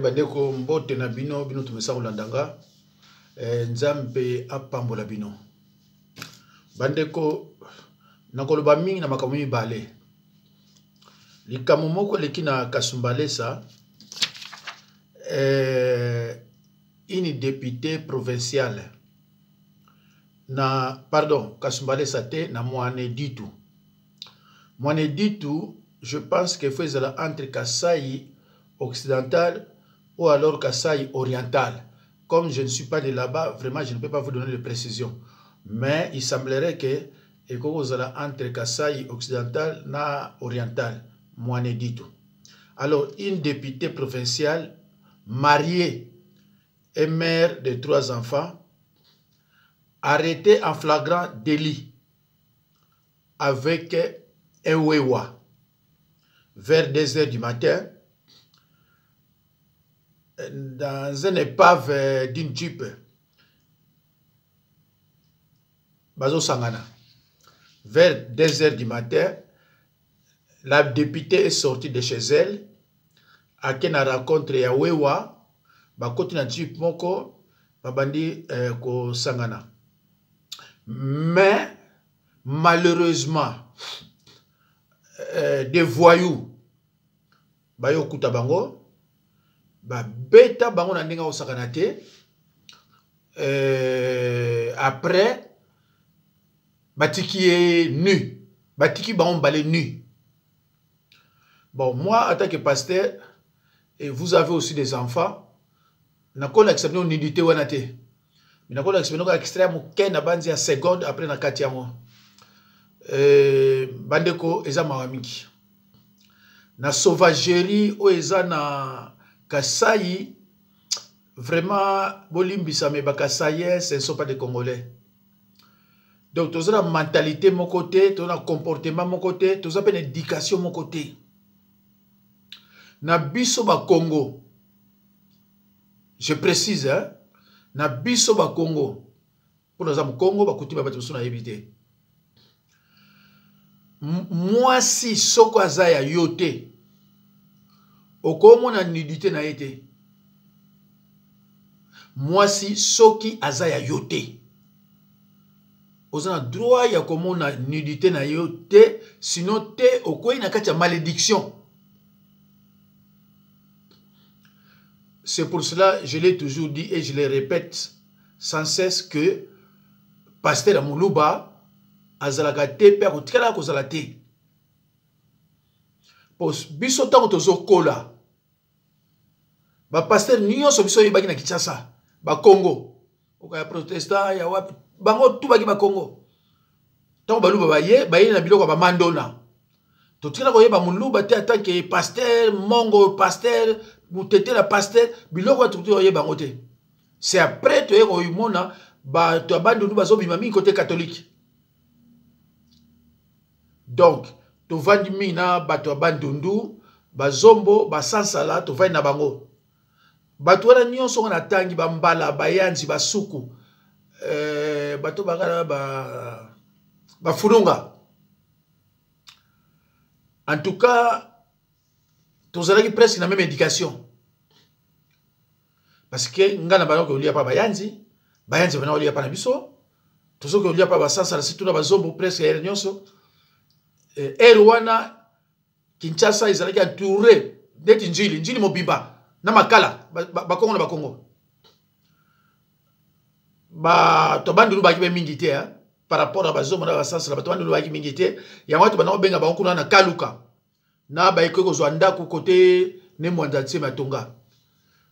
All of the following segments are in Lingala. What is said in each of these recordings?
Bandeko mbote na bino bino tumesa kulandanga nzambe apambola bino bandeko nakoloba mingi na makambo mibale likambo moko leki na Kasumbalesa une députée provinciale na pardon Kasumbalesa te na Mwaneditu je pense que faut entre Kasai occidental ou alors Kasai oriental. Comme je ne suis pas de là-bas, vraiment je ne peux pas vous donner de précision. Mais il semblerait que entre Kasai occidental et oriental, Mwaneditu. Alors, une députée provinciale mariée et mère de 3 enfants, arrêtée en flagrant délit avec un wewa vers 2 h du matin dans un épave d'une Jeep Bazo Sangana. Vers 2 h du matin, la députée est sortie de chez elle. À qui na rencontre ya wewa bakoti na Jeep moko babandi ko Sangana. Mais malheureusement des voyous bayo kuta bango ba beta bango na ndinga osakana te après batiki est nu batiki bango balé nu. Bon, moi en tant que pasteur et vous avez aussi des enfants nakona accepter une nudité wana te mais nakona accepter ko extrême ken na banzi ya seconde après na kati ya mo bandeko eza mawamiki na sauvagerie o eza na Kasai, vraiment bolimbisa me bakasaye ce ne sont pas des Congolais. Donc tous la mentalité mon côté, tous la comportement mon côté, tous la éducation mon côté. Na biso ba Congo, je précise hein, na biso ba Congo. Pour nous am Congo ba kuti ba batu na éviter. Moi si soko azaya yote okomona nudité na été. Moi si soki azaya yote. Ozana droit ya komona nudité na yote, sinon te okoyi na kati ya malédiction. C'est pour cela je l'ai toujours dit et je le répète sans cesse que pasteur Muluba azalaka te pe kotikala kozala te. Pos biso tango tozo kola ba pasteur nyonso biso yebaki na Kinshasa ba Congo okaya protestant ya wapi bango tu baki ba Congo tango baluba baye na biloko ba mandona to tika ko yeba muluba te attaque pasteur mongo pasteur mutete la pasteur biloko tu yeba ngote c'est après to yeko yimona ba to abandonu bazo bima mi côté catholique. Donc to vandi mina bato abandondu bazombo basansala to vandi na bango bato wana nyonso na tangi bambala bayanzi basuku bato bagala ba fulunga. En tout cas tous allons presque la même éducation parce que ngana baloko olia pa bayanzi bana olia pa na biso tous que olia pa basansala surtout na bazombo presque nyonso Erwana Kinshasa izalaki entouré d'être njili mobimba na makala ba Kongo na ba Kongo ba to bandu ba kibe mingi te par rapport à bazomo na basansa la to bandu ba kibe mingi te ya watu bana benga ba kuna na kaluka na ba ikoko zo ndako côté ne mwanda tse matonga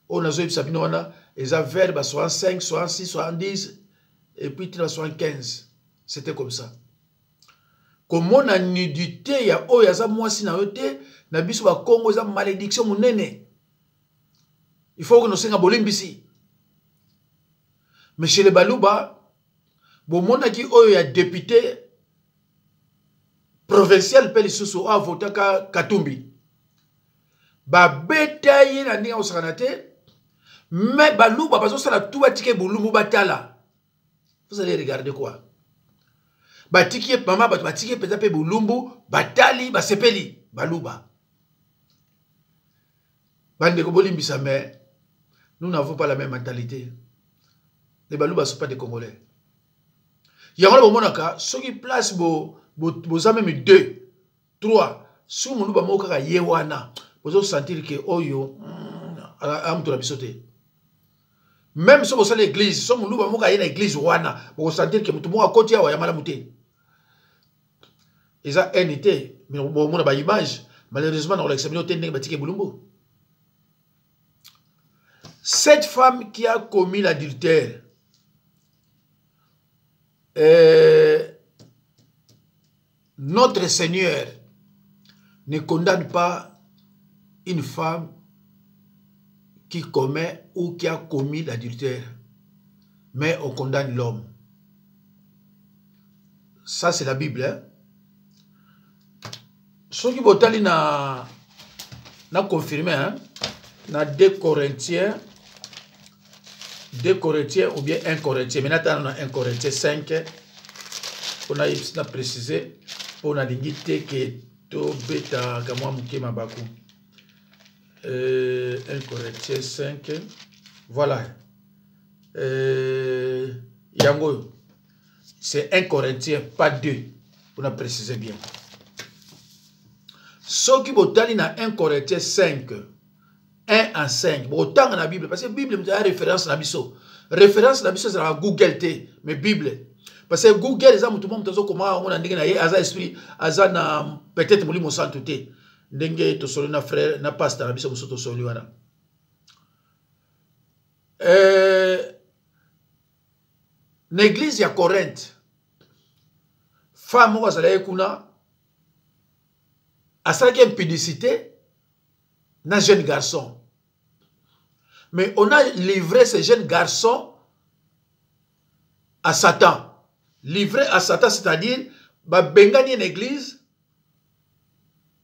on a zo ibisa bino wana eza vers ba 65 66 70 et puis 75 c'était comme ça. Comment na nudité ya o ya za mwasi na yote na biso ba Congo za malédiction munene. Il faut que nous senga bolimbisi. Monsieur le Baluba bo mona ki o ya député provincial pe lisusu a voté Katumbi. Ba betaye na ndinga osakanate mais Baluba bazo sala tout batike bulumbu batala. Vous allez regarder quoi? Batiki mama batiki peza pe bulumbu batali basepeli Baluba Mais nous n'avons pas la même mentalité. Les Balouba ne sont pas des Congolais. Il y a un ceux qui placent vos amis 2, 3, sous mon louba moka yewana, vous sentir que oyo amtola bisote. Même si vous allez l'église, si mon louba moka yena église wana, vous sentir que mutumo a côté ya mala muté. Ils ont un été, mais on a pas image. Malheureusement, on l'a examiné au téné batike bulumbu. Cette femme qui a commis l'adultère, notre Seigneur ne condamne pas une femme qui commet ou qui a commis l'adultère, mais on condamne l'homme. Ça, c'est la Bible. Hein? Ce qui est na confirmé, hein? Na 2 Corinthiens ou bien 1 Corinthien. Maintenant, on a 1 Corinthien 5. On a précisé. On a dit que to beta gamwa mukema baku. 1 Corinthien 5. Voilà. Yango. C'est 1 Corinthien, pas 2. On a précisé bien. Ce qui est dans 1 Corinthien 5. 1 à 5. Autant dans la Bible. Parce que la Bible a référence à la Bible. Référence à la Bible, c'est la Google. Mais Bible. Parce que Google, les gens, tout le monde, comment on a dit, esprit, peut-être, mon sang tout est. Dengue, to solo na frère, na pasteur, na biso, to solo wana. L'église ya Corinthe. Femme, on va kuna. À ça qu'il y a une pédicité, na jeune garçon. Mais on a livré ce jeune garçon à Satan. Livré à Satan, c'est-à-dire, bengani une église,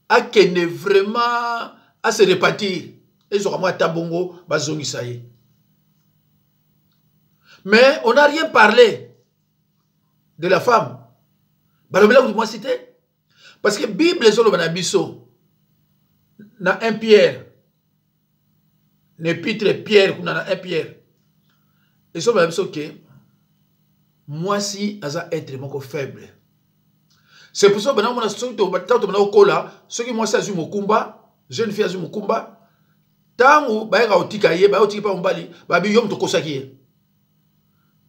à qu'elle vraiment à se repentir. Et je moi tabongo, bazongi saye. Mais on n'a rien parlé de la femme. Balobela vous moi cité. Parce que la Bible est sur le biso. Na 1 Pierre. L'épître Pierre, on a 1 Pierre. Et sur le biso que moi si asa être moko faible. C'est pour ça que on a ceux qui moi ça mokumba, jeune fille azu mokumba. Tango ba ga otika ye, ba otika pa mbali, ba bi yom to kosaki.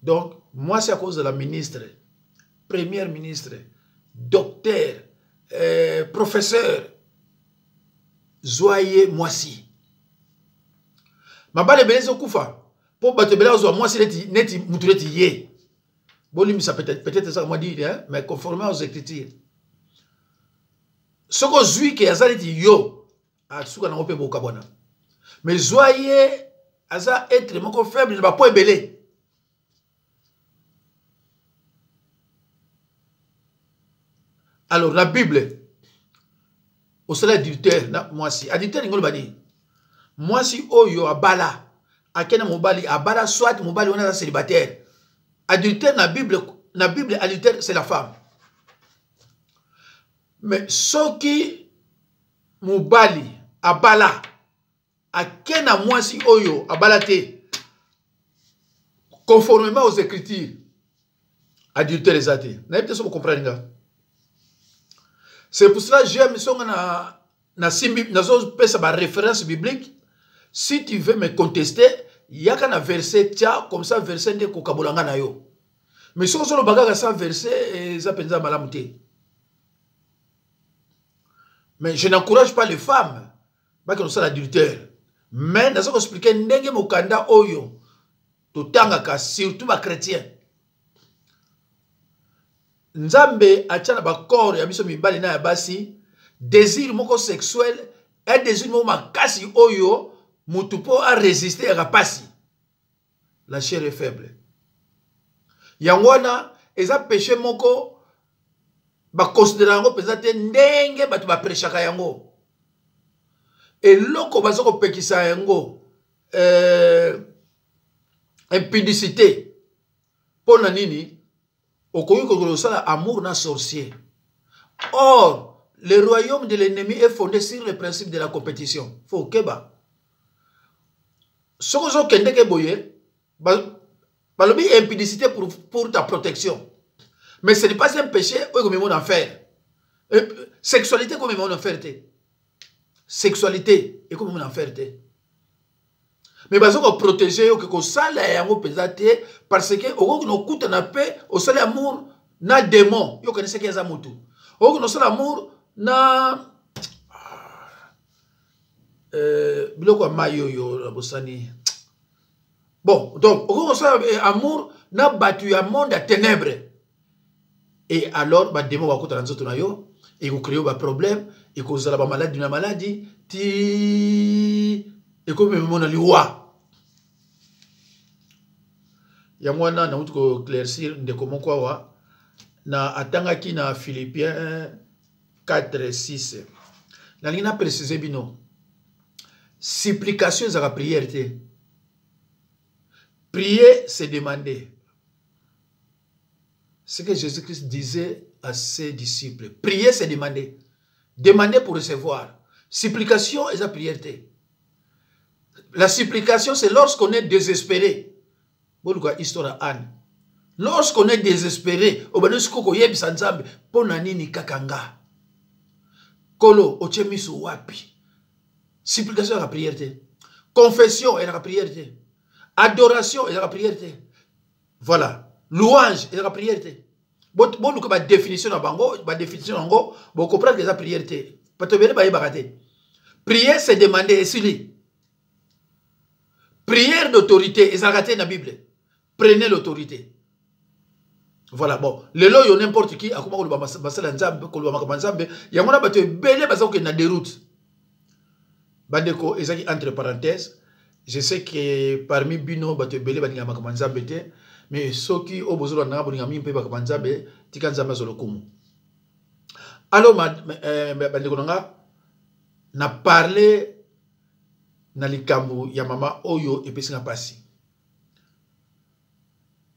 Donc moi c'est à cause de la ministre, première ministre, docteur, professeur Zoye Mwasi. Ma bale belezo kufa. Pour battre belezo Mwasi neti mutuleti ye. Bon, ça peut-être ça moi dit, hein, mais conformément aux écritures. Ce que je dis que Azali dit yo, à ce qu'on a opé beaucoup bona. Mais Zoye, Aza être mon faible, il va pas ébélé. Alors la Bible, au salaire adultère, moi si adultère n'ingol bani. Moi si oyo abala, akena mobali abala soit mobali on a célibataire. Adultère, la Bible, adultère, c'est la femme. Mais ce qui moubali, abala, a kena mwasi oyo, abalate, conformément aux écritures, adultère les athées. Vous comprenez? C'est pour cela que j'aime na référence biblique. Si tu veux me contester, il y a un verset, comme ça, verset de Kokabolanga na yo. Mais si on a un ça verset, ça peut être malamouté. Mais je n'encourage pas les femmes, qui ont l'adultère. Mais, dans ce que j'explique, ndenge mokanda oyo, totangaka, surtout les chrétiens. Nzambe achana ba corps ya biso mibali na ya basi, désir moko sexuel, et désir moko makasi oyo, mutupo a résister à la passi. La chair est faible. Yangwana, eza péché moko, ba considérer yango pesate ndenge batu ba prêchaka yango. Et loko bazoko pekisa yango, impudicité. Pona nini, okoki kokosala amour na sorcier. Or, le royaume de l'ennemi est fondé sur le principe de la compétition. Faut keba. Ce que je kende ke boye, balobi impudicité pour ta protection. Mais ce n'est pas un péché comme mon enfer. Sexualité comme mon enfer. Sexualité et comme mon enfer. Mais parce qu'on protéger que ça là yango pesate parce que on no kuta na paix au seul amour na démon yo connaissez que ça mutu. On no seul amour na biloko mayo yo bosani. Bon, donc on no seul amour na batu ya monde à ténèbres. Et alors, bah, démon va kuta nzoto na yo, et vous créez un problème, et vous avez une maladie, et comme vous avez liwa. Ya mwana na utu ko claircir ndeko moko wa na atangaki na Philippiens 4:6. Na lina préciser bino. Supplication za prière te. Prier, c'est demander. Ce que Jésus-Christ disait à ses disciples. Prier, c'est demander. Demander pour recevoir. Supplication, c'est la prière. La supplication, c'est lorsqu'on est désespéré. Lorsqu'on est désespéré, Kolo, ochemisu wapi. Supplication, c'est la prière. Confession, c'est la prière. Adoration, c'est la prière. Voilà. Louange et la prière. Bon, nous avons définition de bango, définition de bango, bon, comprendre que la prière. Prière, c'est demander et s'il prière d'autorité, et ça raté dans la Bible. Prenez l'autorité. Voilà, bon. Le lo, n'importe qui, à comment on va passer dans Nzambe, qu'on va commencer, il y a un peu belé, parce qu'on a des routes. Bandeko, et entre parenthèses, je sais que parmi Bino, bateau belé, il y a un peu mais ceux qui ont besoin de n'avoir rien peut pas commencer tika nzamba zolo kumu. Alors na parlé na likambo ya mama oyo epesi na pasi.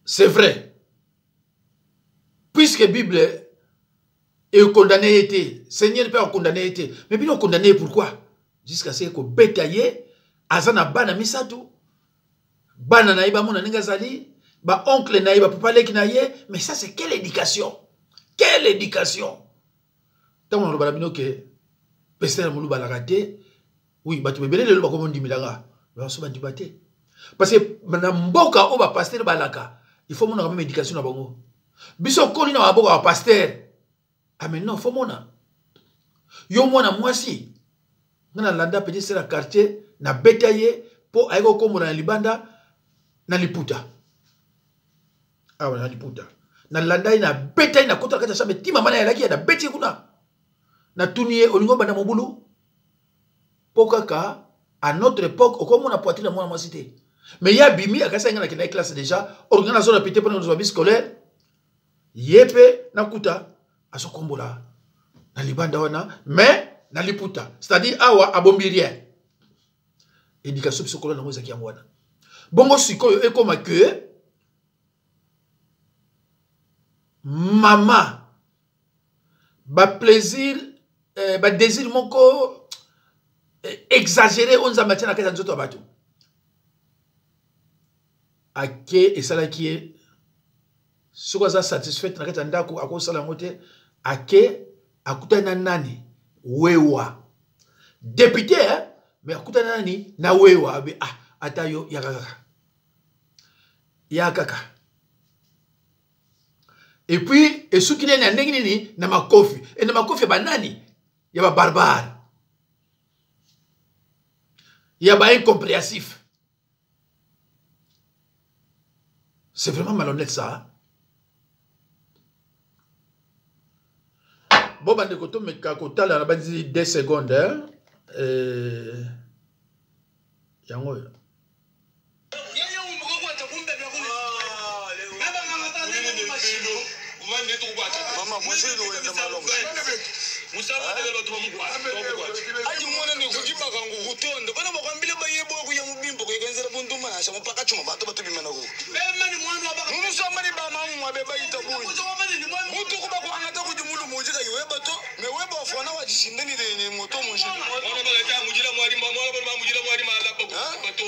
C'est vrai. Puisque la Bible est condamnée été, Seigneur peut condamner été, mais puis on condamné pourquoi? Jusqu'à ce que betaye azana bana misatu bana na iba mona ningazali ba oncle na ba papa leki na ye, mais ça c'est quelle éducation? Quelle éducation? Tant on va bino que pester mulu balagate, oui, ba tu bebele le ba ko mondi milanga, ba so ba dibate. Parce que na mboka o ba pasteur balaka, il faut mona même éducation na bango. Biso koli na ba boka ba pasteur. Ah mais non, faut mona. Yo mona mwasi. Ngana landa petit c'est la quartier na betaye po aiko ko mona libanda na liputa. Ah ouais, na liputa. Na landa ina betaye na kota kata sabe tima mana ya laki na beti kuna. Na tuniye olingo bana mobulu. Pokaka à notre époque au comme on a poitrine moi moi cité. Mais ya bimi akasa ngana kina classe déjà organisation na pété pendant nos vie scolaire. Yepe na kuta asokombola. Na libanda wana mais na liputa. C'est-à-dire awa abombi rien. Éducation psychologique na moza ki amwana. Bongo sikoyo ekoma que maman ba plaisir ba désir moko exagéré on za matière na kata nzoto abatu. Ake esala ki e soko za satisfait na kata ndako akosala ngote ake akutana nani wewa député hein? Mais akutana nani na wewa be ah atayo yakaka. Et puis et ceux qui n'est na ndengini na makofi et na makofi banani ya ba barbare ya ba incompréhensif. C'est vraiment malhonnête ça. Bon, bande koto me kakota la bandi 2 secondes hein. Yango mama moselo wenda malonga musaba de bato bamukwa ayi mwana ni kujiba kangu kutonda bana bakwambile bayebo kuya mubimbo kwenzera buntu manasha mpaka chuma bato bimana ko mani mwana abaka musoma ni ba mamu abe bayita buyi mutu kuba ko angata kujumulu mujika yiwe bato mewebo afwana wajishindani ni moto munshi wana bagata mujira mwali mama wana mujira mwali mala bato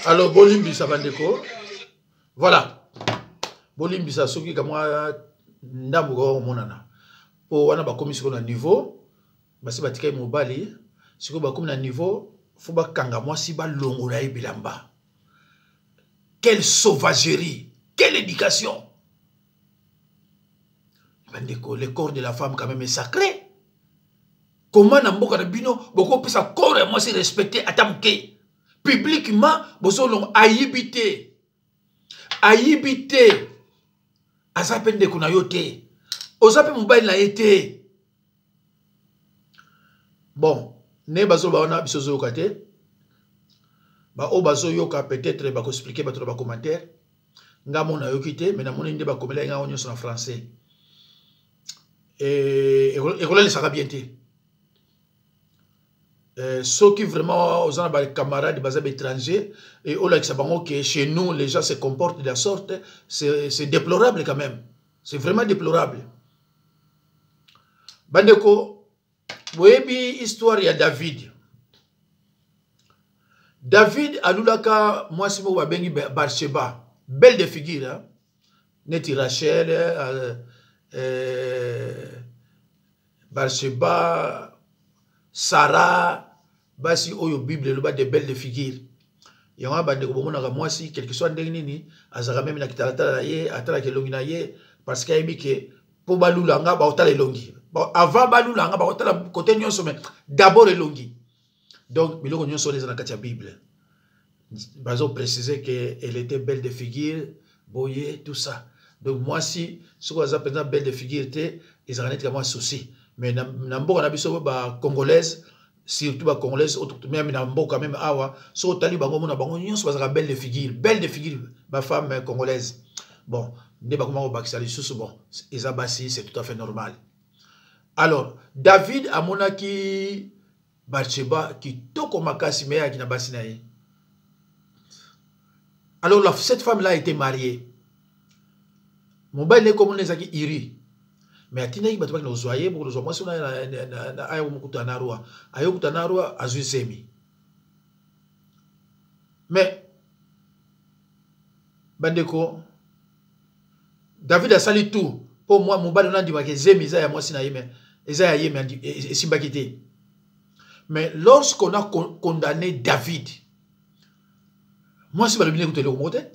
Alors, Bolimbisa Bandeko. Voilà. Bolimbisa Soki Kamwa Ndamugo Monana. Pour wana ba komi na niveau, basi batika mobali, siko ba komi na niveau, faut ba kanga mwasi ba longola bilamba. Quelle sauvagerie, quelle éducation. Bandeko, le corps de la femme quand même est sacré. Comment Namboka de Bino, beaucoup plus sa corps et moi c'est respecté à Tamke. Publiquement, boso long aïbité. Aïbité. Azapen de kunayote. Ozape mobile na été. Bon, ne bazo ba ona biso zo kate. Ba o bazo yoka peut-être ba ko expliquer ba to ba commentaire. Nga mona yokite, mais na mona inde ba komela nga onyo en français. Et relais ça va bien té. Ceux qui vraiment aux camarades des étrangers et au que chez nous les gens se comportent de la sorte, c'est déplorable quand même, c'est vraiment déplorable. Bandeko, voyez histoire il y a David alulaka moi si mo babengi Bathsheba, belle de figure hein? Neti Rachel Bathsheba, Sarah, basi oyo Bible le bas de belles de figure. Yanga bande ko bomona moi si quelque soit ndenge ni azaka même na kitalata ye atala ke longi na ye parce que ayemi ke po balula nga ba otala longi. Avant balula nga ba otala côté nyonso mais d'abord longi. Donc biloko nyonso les na katia Bible. Bazo préciser que elle était belle de figure, boye tout ça. Donc moi si ce qu'on appelle belle de figure té ils en étaient moi souci. Mais Nambo na biso ba congolaise surtout ba congolaise même Nambo quand même awa so tali bango mona bango nyonso bazaka belle de figure ba femme congolaise. Bon, ne ba comment ba kisali sous bon, ezabasi c'est tout à fait normal. Alors, David amonaki Bathsheba qui toko makasi meya ki na basi na ye. Alors cette femme là a été mariée. Mon bail n'est comme les aki iri. Mais atina yi batwa no zoyer pour le moi si on na ayo mukutana roi ayo kutana roi azusemi. Mais bandeko David a sali tout pour moi mon bal on a dit que zemi za ya moi si na yeme eza ya yeme et simbakité. Mais lorsqu'on a condamné David, moi si balobine kuto le mote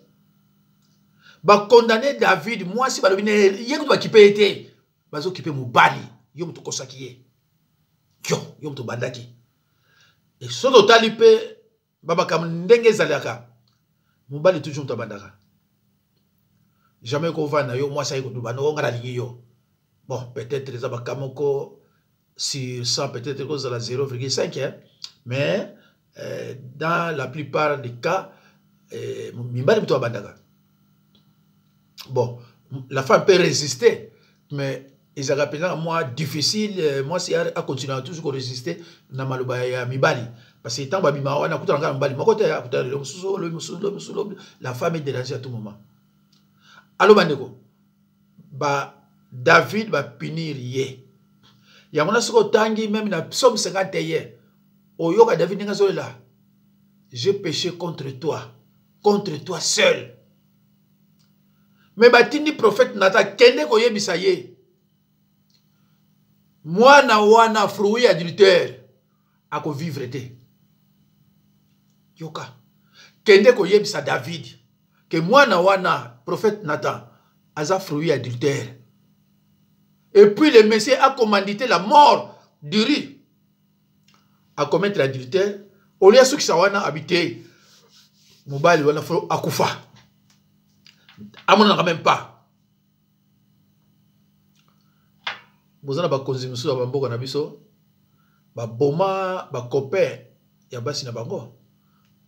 ba condamner David, moi si balobine yekuto ba kipete bazo kipe mobali yo muto kosaki yo muto bandaki et soto talipe baba kam ndenge zalaka mobali toujours muto bandaka jamais ko vana yo moi ça ko bano ngala lingi yo bon peut-être les abakamoko sur 100 peut-être cause de la 0,5 hein? Mais dans la plupart des cas mibali muto bandaka. Bon, la femme peut résister mais ils ont moi difficile moi c'est à continuer toujours à résister na maloba ya mibali parce que tant ba bima wana kutanga mibali makote ya kutanga la femme est dérangée à tout moment. Allo bandeko ba David va punir ye ya mona soko tangi même na psaume 51 oyoka David nga zolela j'ai péché contre toi seul. Mais batini prophète Nathan kende ko yebisa ye mwana wana fruit adultère ako vivre te yoka kende ko yebisa David que mwana wana prophète Nathan aza fruit adultère et puis le Messie a commandité la mort du riz à commettre l'adultère au lieu de wana habité mobile wana fro akufa amona quand même pas. Bozana ba konzi musu ba mboka na biso ba boma ba copain ya basi na bango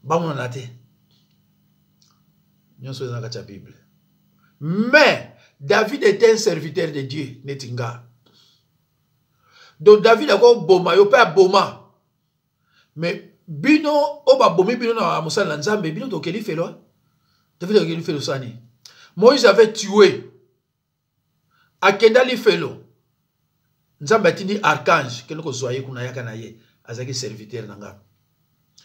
ba mona na te nyonso na kacha Bible. Mais David était un serviteur de Dieu netinga. Donc David a ko boma yo pa boma Mais bino oba bomi bino na musala nzambe bino to keli felo. David a keli felo sani. Moïse avait tué Akenda li felo. Nzambe atindi archange keloko zoye kuna yaka na ye azaki serviteur nanga.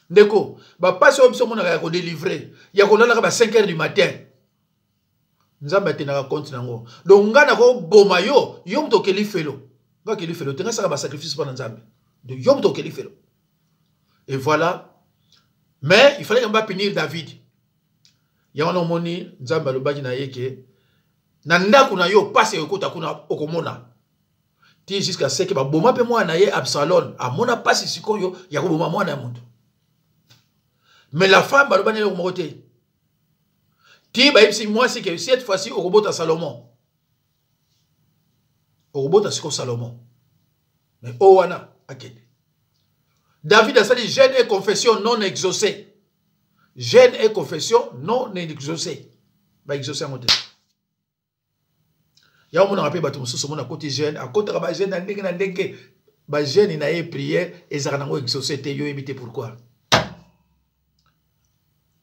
Ndeko ba passe option mona ya ko délivrer ya ko lala ba 5h du matin. Nzambe atenaka compte nango. Donc ngana ko boma yo mto keli felo. Nga keli felo tenga saka ba sacrifice pa nzambe. Donc yo mto keli felo. Et voilà. Mais il fallait qu'on va punir David. Yawana moni nzambe alobaki na yeke na ndaku na yo passe ekota kuna okomona. Ti jusqu'à ce que ba boma pe mwana ye Absalom amona passe sikoyo ya ko boma mwana ya mutu. Mais la femme balobani yo mokote. Ti ba yipsi moi c'est que cette fois-ci okobota Salomon. Okobota siko Salomon. Mais owana akende. David a dit jeûne et confession non exaucée. Jeûne et confession non exaucée. Ba exaucé en côté. Ya on a rappelé bato mususu mona côté jeûne, à côté ba jeûne na ndenge ba jeûne na prière et ça nango exaucé te yo éviter pourquoi.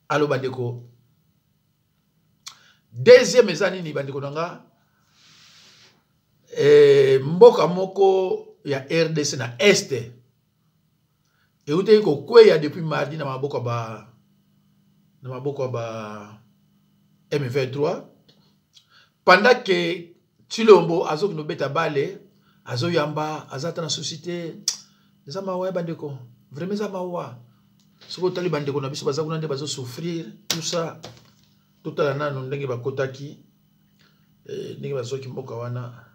Allo bandeko. Deuxième ezani ni bandeko nanga mboka moko ya RDC na Est. Et vous avez dit depuis mardi na maboko ba M23 pendant que Chilombo azo no beta bale azo yamba azata na société za mawa bandeko vraiment za mawa soko tali bandeko na biso baza kuna nde bazo souffrir tout ça tout à la ndenge bakotaki ndenge bazo ki mboka wana.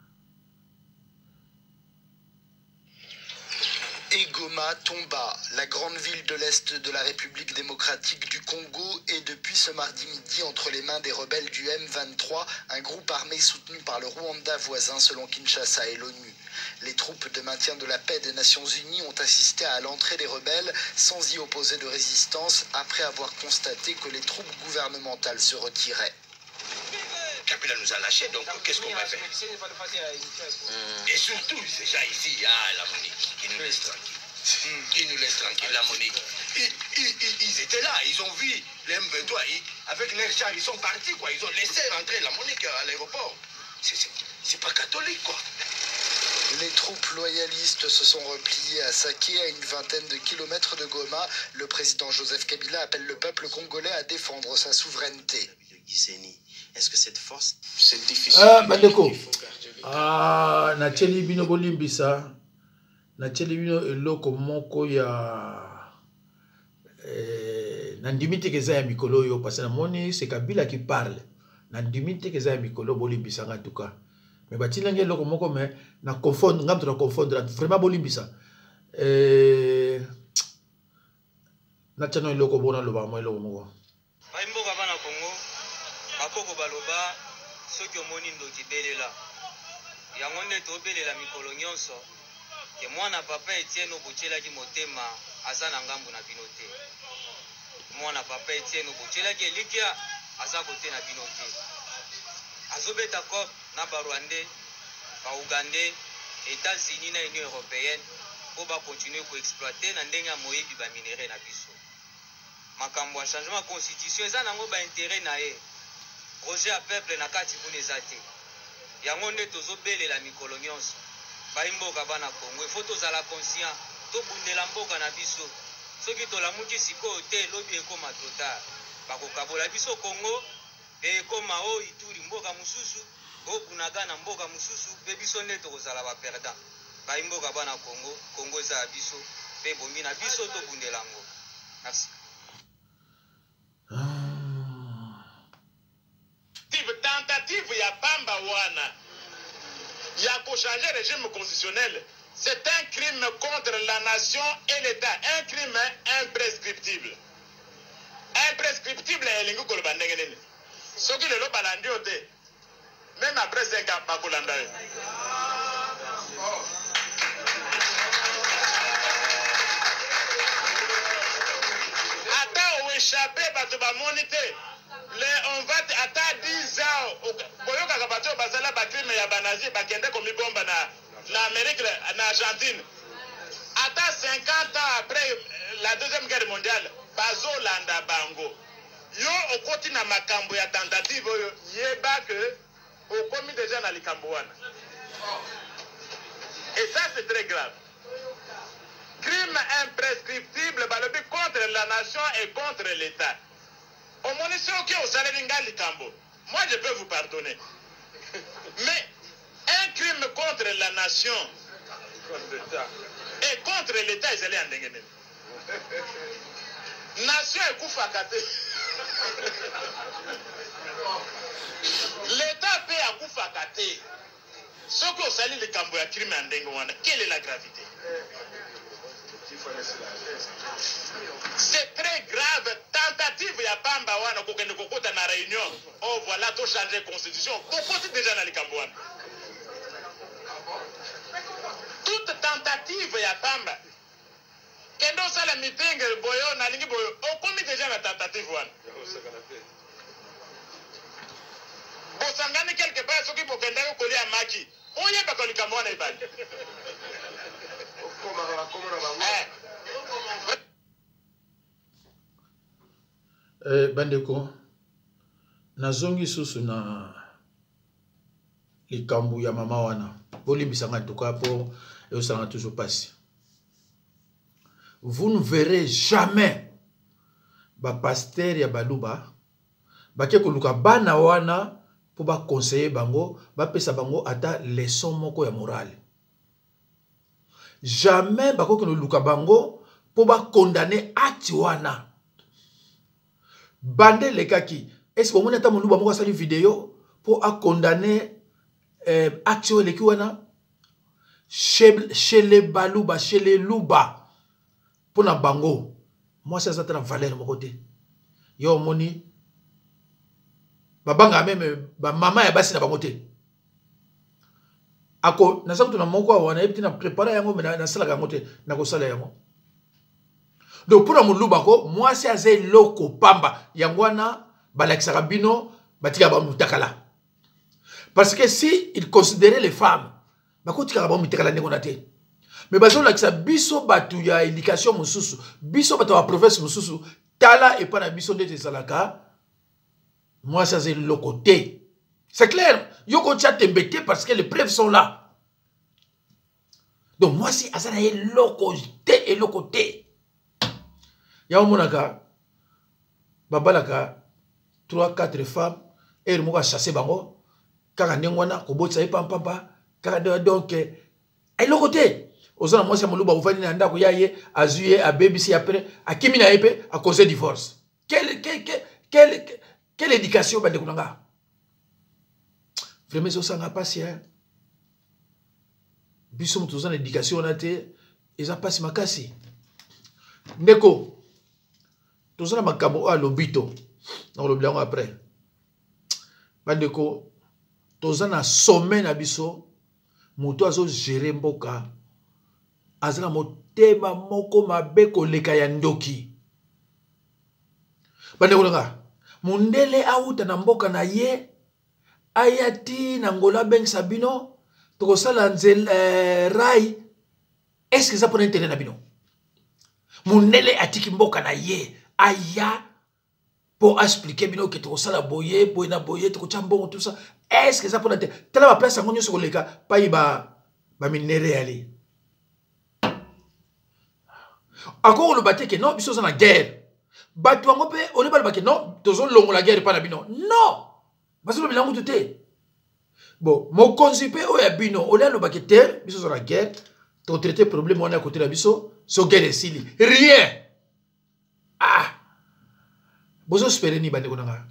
Goma, Tomba, la grande ville de l'Est de la République démocratique du Congo, est depuis ce mardi midi entre les mains des rebelles du M23, un groupe armé soutenu par le Rwanda voisin selon Kinshasa et l'ONU. Les troupes de maintien de la paix des Nations Unies ont assisté à l'entrée des rebelles sans y opposer de résistance après avoir constaté que les troupes gouvernementales se retiraient. Kabila nous a lâchés, donc qu'est-ce qu'on va faire? Et surtout, ces gens ici, la Monique, qui nous laisse tranquille. Qui nous laisse tranquille, la Monique. Ils étaient là, ils ont vu les M23, avec leurs chars, ils sont partis, quoi. Ils ont laissé rentrer la Monique à l'aéroport. C'est pas catholique, quoi. Les troupes loyalistes se sont repliées à Saké, à une vingtaine de kilomètres de Goma. Le président Joseph Kabila appelle le peuple congolais à défendre sa souveraineté. Est-ce que cette force, c'est difficile? Bandeko. Na tcheli bino bolimbisa. Na tcheli bino eloko moko ya na ndimite keza ya mikolo yo parce na moni c'est Kabila qui parle. Na ndimite keza ya mikolo bolimbisa en tout cas. Mais batila ngelo eloko moko mais na confondre ngam to confondre vraiment bolimbisa. Na tchano eloko bona loba mo eloko moko. Baimboka bana Congo bakoko baloba soki omoni ndoki belela yango nde tobelela mikolo nyonso ke mwana papa Etienne obocelaki motema aza na ngambu na bino te. Mwana papa Etienne obocelaki elikia aza kote na bino te. Azobeta kop na Barwandais, ba Ougandais, États-Unis na Union européenne po ba continuer ko exploiter na ndenge ya moyebi ba minere na biso. Makambo ya changement constitution eza nango ba intérêt na ye. Projet à peuple na kati kuna eza te. Yango nde tozobelela mikolo nyonso. Baimboka bana Congo il faut tozala conscient tobundela mboka na biso. Soki tolamuki sikoyo te lobi ekoma trop tard. Bakokabola biso Congo ekoma o Ituri mboka mususu o kunaga na mboka mususu pe biso nde tokozala ba perdant. Baimboka bana Congo, Congo eza biso pe bombi na biso tobundela ngo. Merci. Tentative ya Bamba wana ya ko changer régime constitutionnel, c'est un crime contre la nation et l'État, un crime imprescriptible. Imprescriptible elingi koloba ndenge nini soki lelo balandi yo te même après 5 ans bakolanda yo. Ata oéchappé bato bamoni te on va attendre 10 ans. Boyoka bato bazala ba crime ya banazi bakende komi bomba na Amérique na Argentine. Attends 50 ans après la deuxième guerre mondiale bazolanda bango yo okoti na makambo ya tentative oyo yeba que okomi déjà na likambo wana. Et ça c'est très grave. Crime imprescriptible balobi contre la nation et contre l'État. Au moins si ok osaleli nga likambo, moi je peux vous pardonner. Mais un crime contre la nation et contre l'État ezali ya ndenge nini? Nation ekufaka te. L'État pe akufaka te. Soki osali likambo ya crime ya ndenge wana, quelle est la gravité? C'est très grave. Tentative ya pamba wana kokende kokota na réunion. Oh voilà, to changer constitution. Kokoti déjà na likambo wana. Toute tentative ya pamba kendo sala meeting boyo na lingi boyo okomi déjà na tentative wana. Bosangani quelque part soki bokenda ko kolia maki. Oye ba ko likambo wana ibali. Bandeko nazongi susu na likambu ya mama wana bolimbisanga tuka po eosanga toujours passe. Vous ne verrez jamais ba pasteur ya baluba bake koluka bana wana po ba conseiller bango ba pesa bango ata leçon moko ya morale. Jamais bako kono luka bango po ba condamner acte wana. Bande le kaki. Est-ce que vous avez vu une vidéo pour condamner action le kiwana chez les balouba, chez les louba pour na bango. Moi ça ça valeur mon côté. Yo moni babanga même ba maman ya basi na bango te. Ako na sakutu na moko wana ebiti na préparer yango na sala yango te na ko sala yango. Donc pour mon loubako, moi c'est assez loko pamba. Yangwana, balakisaka bino, batika ba mutakala. Parce que si il considérait les femmes, bako tika ba mutakala negonate. Mais bazo lakisa biso batu ya éducation mususu, biso batu wa province mususu, tala et pas na biso de salaka. Moi c'est assez loko te. C'est clair. Yoko tia tembete parce que les preuves sont là. Donc moi si azana ye loko te et loko te. Ya monaka babalaka 3-4 femmes et moka chasser bango kaka ndengwana kobotsa epampa kaka donc ay lokote ozana moi c'est moluba uvani na ndako yaye azuye a baby après akimi na epe à cause divorce. Quelle éducation bande kunanga? Vraiment ça sanga passi hein. Biso mutuzana éducation na te eza passi makasi. Ndeko tous les makambo à l'obito, on l'oublie après. Bandeko, tous les sommet nabiso, muto azo gérer mboka, azala motema moko mabeko leka ya ndoki. Bandeko nga, mundele auta na mboka na ye, ayati na ngola beng sabino, toko sala nzel rai, est-ce que ça peut intérêt nabino? Mundele atiki mboka na ye. Aya pour expliquer bino que tu sala boye boyna boye tu chambon tout ça est-ce que ça peut être tellement place ngonyo sur le cas pas ba minéré ali encore le baté que non biso na guerre batu ngo pe on ba ke non tozo longo la guerre pas na bino non parce que bilango tout bon mo consipe o ya bino on a le baqueter biso sur la guerre to traiter problème on a côté la biso so guerre sili rien. Ah, bozo espérer ni bande konanga.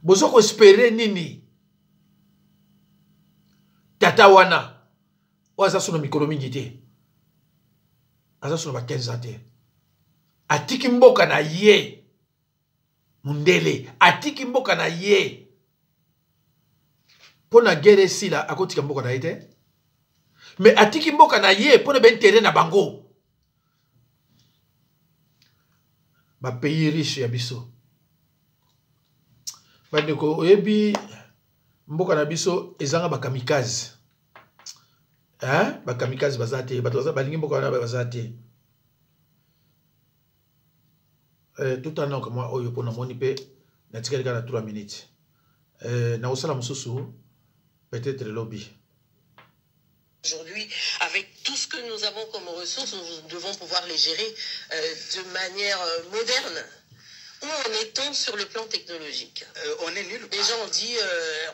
Bozo ko espérer nini? Tata wana. Oza sono mikolo mingi te. Aza sono ba 15 ans te. Atiki mboka na ye. Mundele, atiki mboka na ye. Pona guerre sila akotika mboka na ye te. Mais atiki mboka na ye pona ben terrain na bango. Ba pays riche ya biso. Bandeko oyebi mboka na biso ezanga ba kamikaze. Hein? Ba kamikaze bazate, bato balingi mboka na bazate. tout en que moi oyo pona monipe na tikali kana 3 minutes na osala mususu peut-être lobby. Aujourd'hui, avec tout ce que nous avons comme ressources, nous devons pouvoir les gérer de manière moderne. Où en est-on sur le plan technologique? On est nul. Les gens ont dit,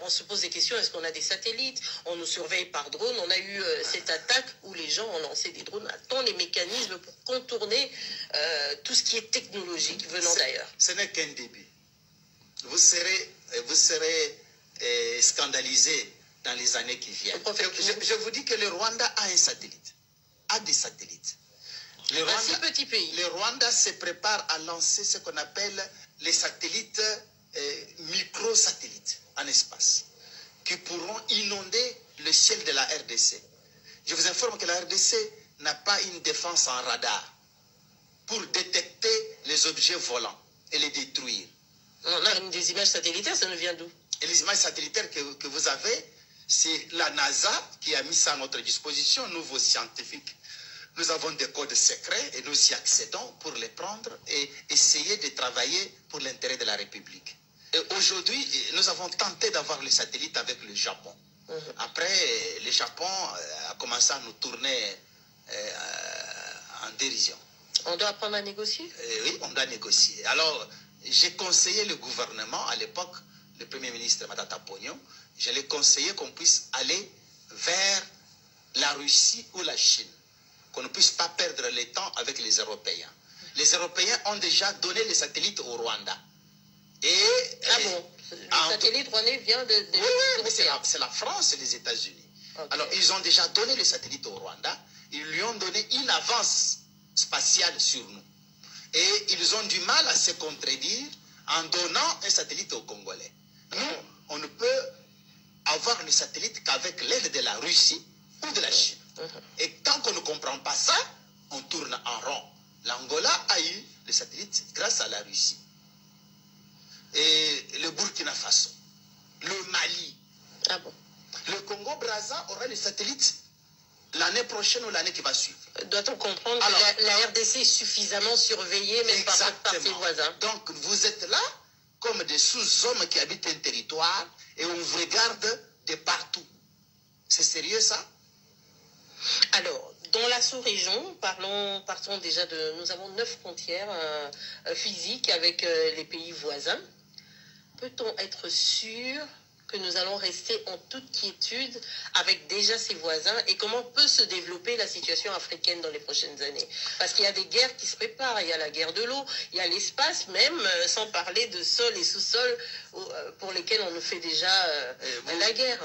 on se pose des questions, est-ce qu'on a des satellites? On nous surveille par drone. On a eu cette attaque où les gens ont lancé des drones. A-t-on les mécanismes pour contourner tout ce qui est technologique venant d'ailleurs? Ce n'est qu'un début. Vous serez scandalisé dans les années qui viennent. Je vous dis que le Rwanda a un satellite, a des satellites. Un si petit pays. Le Rwanda se prépare à lancer ce qu'on appelle les satellites microsatellites en espace, qui pourront inonder le ciel de la RDC. Je vous informe que la RDC n'a pas une défense en radar pour détecter les objets volants et les détruire. On a des images satellitaires, ça nous vient d'où? Et les images satellitaires que vous avez, c'est la NASA qui a mis ça à notre disposition, nous, vos scientifiques. Nous avons des codes secrets et nous y accédons pour les prendre et essayer de travailler pour l'intérêt de la République. Aujourd'hui, nous avons tenté d'avoir le satellite avec le Japon. Après, le Japon a commencé à nous tourner en dérision. On doit apprendre à négocier? Oui, on doit négocier. Alors, j'ai conseillé le gouvernement, à l'époque, le Premier ministre Matata Pognon, je l'ai conseillé qu'on puisse aller vers la Russie ou la Chine, qu'on ne puisse pas perdre le temps avec les Européens. Les Européens ont déjà donné les satellites au Rwanda. Ah bon? Le satellite rwandais vient de oui, mais c'est la France et les États-Unis. Okay. Alors, ils ont déjà donné les satellites au Rwanda. Ils lui ont donné une avance spatiale sur nous. Et ils ont du mal à se contredire en donnant un satellite aux Congolais. Nous, on ne peut avoir le satellite qu'avec l'aide de la Russie ou de la Chine. Et tant qu'on ne comprend pas ça, on tourne en rond. L'Angola a eu le satellite grâce à la Russie. Et le Burkina Faso, le Mali. Ah bon? Le Congo-Brazza aura le satellite l'année prochaine ou l'année qui va suivre. Doit-on comprendre que la RDC est suffisamment surveillée, même par ses voisins? Donc vous êtes là comme des sous-hommes qui habitent un territoire et on vous regarde de partout. C'est sérieux ça? Alors, dans la sous-région, partons déjà de... Nous avons 9 frontières physiques avec les pays voisins. Peut-on être sûr que nous allons rester en toute quiétude avec déjà ses voisins et comment peut se développer la situation africaine dans les prochaines années? Parce qu'il y a des guerres qui se préparent, il y a la guerre de l'eau, il y a l'espace même, sans parler de sol et sous-sol pour lesquels on nous fait déjà la guerre.